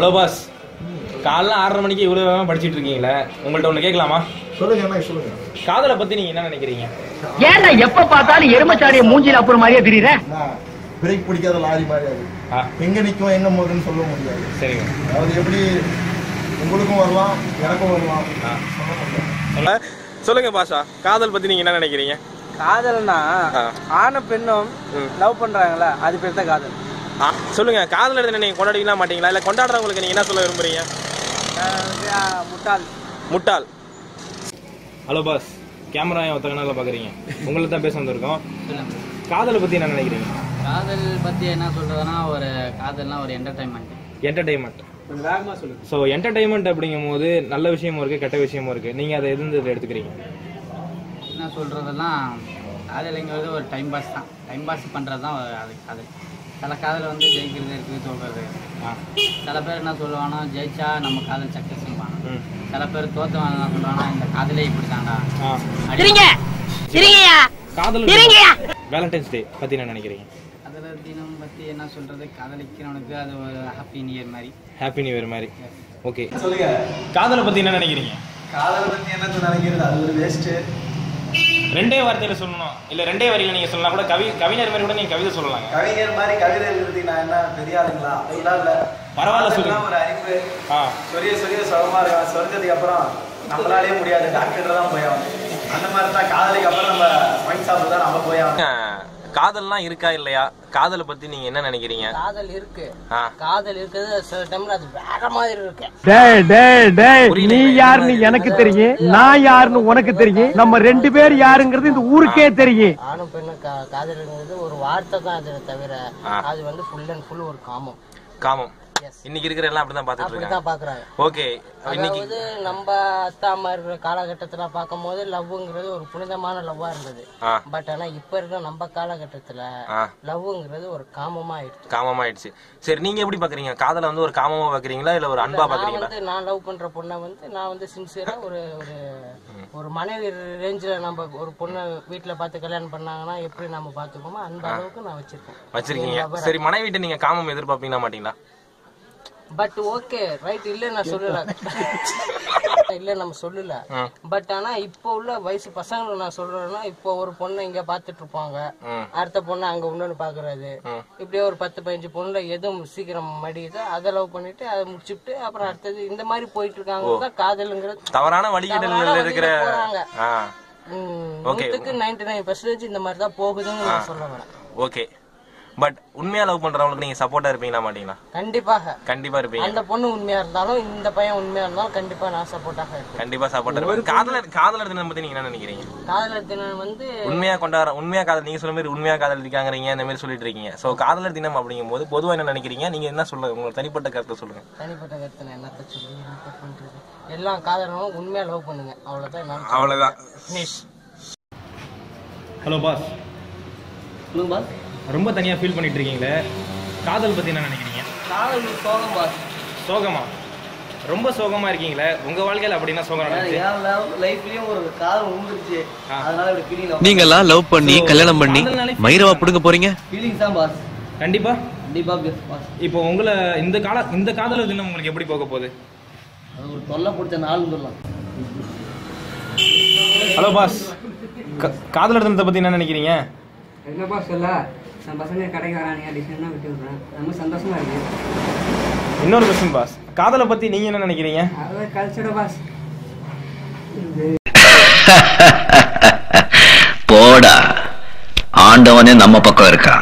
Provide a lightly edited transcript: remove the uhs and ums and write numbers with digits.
Hello boss, காலைல 6:30 மணிக்கு இவ்வளோ வேகமாக படிச்சுட்டு இருக்கீங்களே, உங்கள்கிட்ட ஒன்று கேட்கலாமா? சொல்லுங்க. சொல்லுங்க. காதலை பற்றி நீங்கள் என்ன நினைக்கிறீங்க? ஏன்டா எப்ப பார்த்தாலும் எருமச்சாடிய மூஞ்சில அப்புறம் மாதிரியே தெரியுற? பிரேக் பிடிக்காத லாரி மாதிரி அது எங்க நிற்கும் எங்க போகுதுன்னு சொல்ல முடியாது. சரிங்க. அது எப்படி உங்களுக்கும் வரலாம் எனக்கும் வரலாம். சொல்லுங்க பாஷா, காதல் பற்றி நீங்கள் என்ன நினைக்கிறீங்க? காதல்னா ஆணும் பெண்ணும் லவ் பண்றாங்களா, அது பேர் தான் காதல். சொல்லுங்க, காதல் எடுத்து நீங்க கொண்டாடிக்கலாம் மாட்டீங்களா, இல்ல கொண்டாடுறவங்களுக்கு நீங்க என்ன சொல்ல விரும்புறீங்க? முட்டாள். முட்டாள். ஹலோ பாஸ், கேமரா ஒருத்தங்கனால பாக்குறீங்க, உங்களுக்கு தான் பேச வந்திருக்கோம். காதலை பத்தி என்ன நினைக்கிறீங்க? காதல் பத்தி என்ன சொல்றதுன்னா, ஒரு காதல்னா ஒரு என்டர்டைன்மெண்ட். ஸோ என்டர்டைன்மெண்ட் அப்படிங்கும் போது நல்ல விஷயமும் இருக்கு, கெட்ட விஷயமும் இருக்கு. நீங்க அதை எது எடுத்துக்கிறீங்க? என்ன சொல்றதுன்னா, காதலுங்கிறது ஒரு டைம் பாஸ் தான். டைம் பாஸ் பண்றது தான் அது காதல். சில காதல் வந்து ஜெயிக்கிறது இருக்குது, சொல்றது. சில பேர் என்ன சொல்லுவானா, ஜெயிச்சா நம்ம காதல் சக்சஸ் பண்ணுவாங்க. சில பேர் தோத்தவன் என்ன சொல்லுவானா, இந்த காதலே இப்படித்தாண்டா. காதல் வேலண்டைன்ஸ் டே பத்தி என்ன நினைக்கிறீங்க? காதலர் தினம் பத்தி என்ன சொல்றது, காதலிக்கிறவனுக்கு அது ஒரு ஹாப்பி நியூ இயர் மாதிரி. ஹாப்பி நியூ இயர் மாதிரி. ஓகே, சொல்லுங்க, காதலை பத்தி என்ன நினைக்கிறீங்க? காதலை பத்தி என்ன நினைக்கிறது, அது ஒரு வேஸ்ட். ரெண்டே வார்த்தையில சொல்லணும், இல்ல ரெண்டே வரியில நீங்க சொல்லலாம், கூட கவிஞர் மாதிரி கூட நீங்க கவிதை சொல்லலாம். கவிஞர் மாதிரி கவிதை எழுதி நான் என்ன பெரிய ஆளுங்களா? இல்ல பரவாயில்ல, சொல்லுங்க. ஒரு அறிவு சொல்லிய சுகமா இருக்கான். சொன்னதுக்கு அப்புறம் நம்மளாலே முடியாது, டாக்டர் தான் போய் ஆகணும். அந்த மாதிரி தான் காதலுக்கு அப்புறம் நம்ம ஸ்வைன் ஷாப் தான் நம்ம போய் ஆகணும். காதல்லாம் இருக்கா இல்லையா? காதலை பத்தி நீங்க என்ன நினைக்கிறீங்க? காதல் இருக்கு. காதல் இருக்குது, சில டைம்ல அது வேற மாதிரி இருக்கு. நீ யாருன்னு எனக்கு தெரியும், நான் யாருன்னு உனக்கு தெரியும், நம்ம 2 பேர் யாருங்கிறது இந்த ஊருக்கே தெரியும். ஆணும் பெண்ணும் காதல்ங்கிறது ஒரு வார்த்தை தான், அதை தவிர அது வந்து ஃபுல் அண்ட் ஃபுல் ஒரு காமம். இன்னைக்கு இருக்கிற எல்லாம் அப்படிதான் பாக்குறாங்க. ஓகே, இன்னைக்கு நம்ம அத்தா அம்மா இருக்கிற காலகட்டத்துல பாக்கும் போது லவ்ங்கிறது ஒரு புனிதமான லவ்வா இருந்தது. பட் ஆனா இப்ப இருக்கிற நம்ம காலகட்டத்துல லவ்ங்கிறது ஒரு காமமாயிடுச்சு. சரி, நீங்க எப்படி பாக்குறீங்க? காதல வந்து ஒரு காமமா பாக்குறீங்களா, இல்ல ஒரு அன்பா பாக்குறீங்களா? நான் லவ் பண்ற பொண்ணை வந்து நான் வந்து சின்சியரா ஒரு மனைவி ரேஞ்சில நம்ம ஒரு பொண்ணை வீட்டுல பார்த்து கல்யாணம் பண்ணாங்கன்னா எப்படி நம்ம பாத்துக்கோமோ அந்த அளவுக்கு நான் வச்சிருக்கீங்க. சரி, மனைவிட்ட நீங்க காமம் எதிர்பார்ப்பீங்களா மாட்டீங்களா? பட் ஓகே ரைட், இல்ல நான் சொல்லல, இல்ல நம்ம சொல்லல. பட் ஆனா இப்போ உள்ள வயசு பசங்களுக்கு நான் சொல்றேன்னா, இப்போ ஒரு பொண்ணை இங்க பாத்துட்டு இருப்பாங்க, அடுத்த பொண்ணை அங்க இன்னொன்னு பாக்குறது, இப்படியே ஒரு 10-15 பொண்ணுல எதுவும் சீக்கிரம் மடியுது அதை லவ் பண்ணிட்டு அதை முடிச்சுட்டு அப்புறம் அடுத்தது இந்த மாதிரி போயிட்டு இருக்காங்க. காதலுங்கிறது தவறான வழிகேடுகள் இருக்கிற போறாங்க. 99% இந்த மாதிரி தான் போகுதுன்னு நான் சொல்ல வரேன். ஓகே, பட் உண்மையா லவ் பண்றவங்களுக்கு நீங்க சப்போர்ட்டா இருப்பீங்களா மாட்டீங்களா? கண்டிப்பா இருப்பீங்க. அந்த பொண்ணு உண்மையா இருந்தாலும் இந்த பையன் உண்மையா இருந்தாலும் கண்டிப்பா நான் சப்போர்ட்டாக இருப்பேன். கண்டிப்பா சப்போர்ட்டா இருப்பேன். காதலர் தினம் பத்தி நீங்க என்ன நினைக்கிறீங்க? காதலர் தினம் வந்து உண்மையா காதல், நீங்க சொல்ல மாதிரி உண்மையா காதலிக்காங்கறீங்க, இந்த மாதிரி சொல்லிட்டு இருக்கீங்க. சோ காதலர் தினம் அப்படிங்கும் போது பொதுவா என்ன நினைக்கிறீங்க? நீங்க என்ன சொல்லுங்க, உங்க தனிப்பட்ட கருத்தை சொல்லுங்க. தனிப்பட்ட கருத்து என்னத்த சொல்லி பண்றது, எல்லா காதலரும் உண்மையா லவ் பண்ணுங்க, அவ்வளவுதான். அவ்வளவுதான். Hello boss. சொல்லுங்க பாஸ். ரொம்ப தனியா ஃபீல் பண்ணிட்டு இருக்கீங்களே, காதல் பத்தி என்ன நினைக்கிறீங்க? காதல் சோகம் பாஸ். சோகமா? ரொம்ப சோகமா இருக்கீங்களே, உங்க வாழ்க்கையில அப்படின்னா சோகம் நடந்துச்சு? லைஃப்லயும் ஒரு காதல் உண்டுச்சு, அதனால இப்படி ஃபீலிங். நீங்க எல்லாம் லவ் பண்ணி கல்யாணம் பண்ணி மயிரவா புடுங்க போறீங்க? ஃபீலிங்ஸ் தான் பாஸ். கண்டிப்பா பாஸ். இப்போ உங்களை இந்த காதலர் தினம் உங்களுக்கு எப்படி போக போகுது? அது ஒரு தொல்லை பிடிச்ச நாள்னு சொல்லலாம். ஹலோ பாஸ், காதலர் தினத்தை பத்தி என்ன நினைக்கிறீங்க? என்ன பாஸ் சொல்ல, நம்ம பசங்க கடைக்கு வரானுங்க, டிசைனா விட்டு விடுறேன், ரொம்ப சந்தோஷமா இருக்கு. இன்னொரு கொஸ்டின் பாஸ், காதலை பத்தி நீங்க என்ன நினைக்கிறீங்க? அது கல்ச்சர் பாஸ். போடா, ஆண்டவனே நம்ம பக்கம் இருக்கா.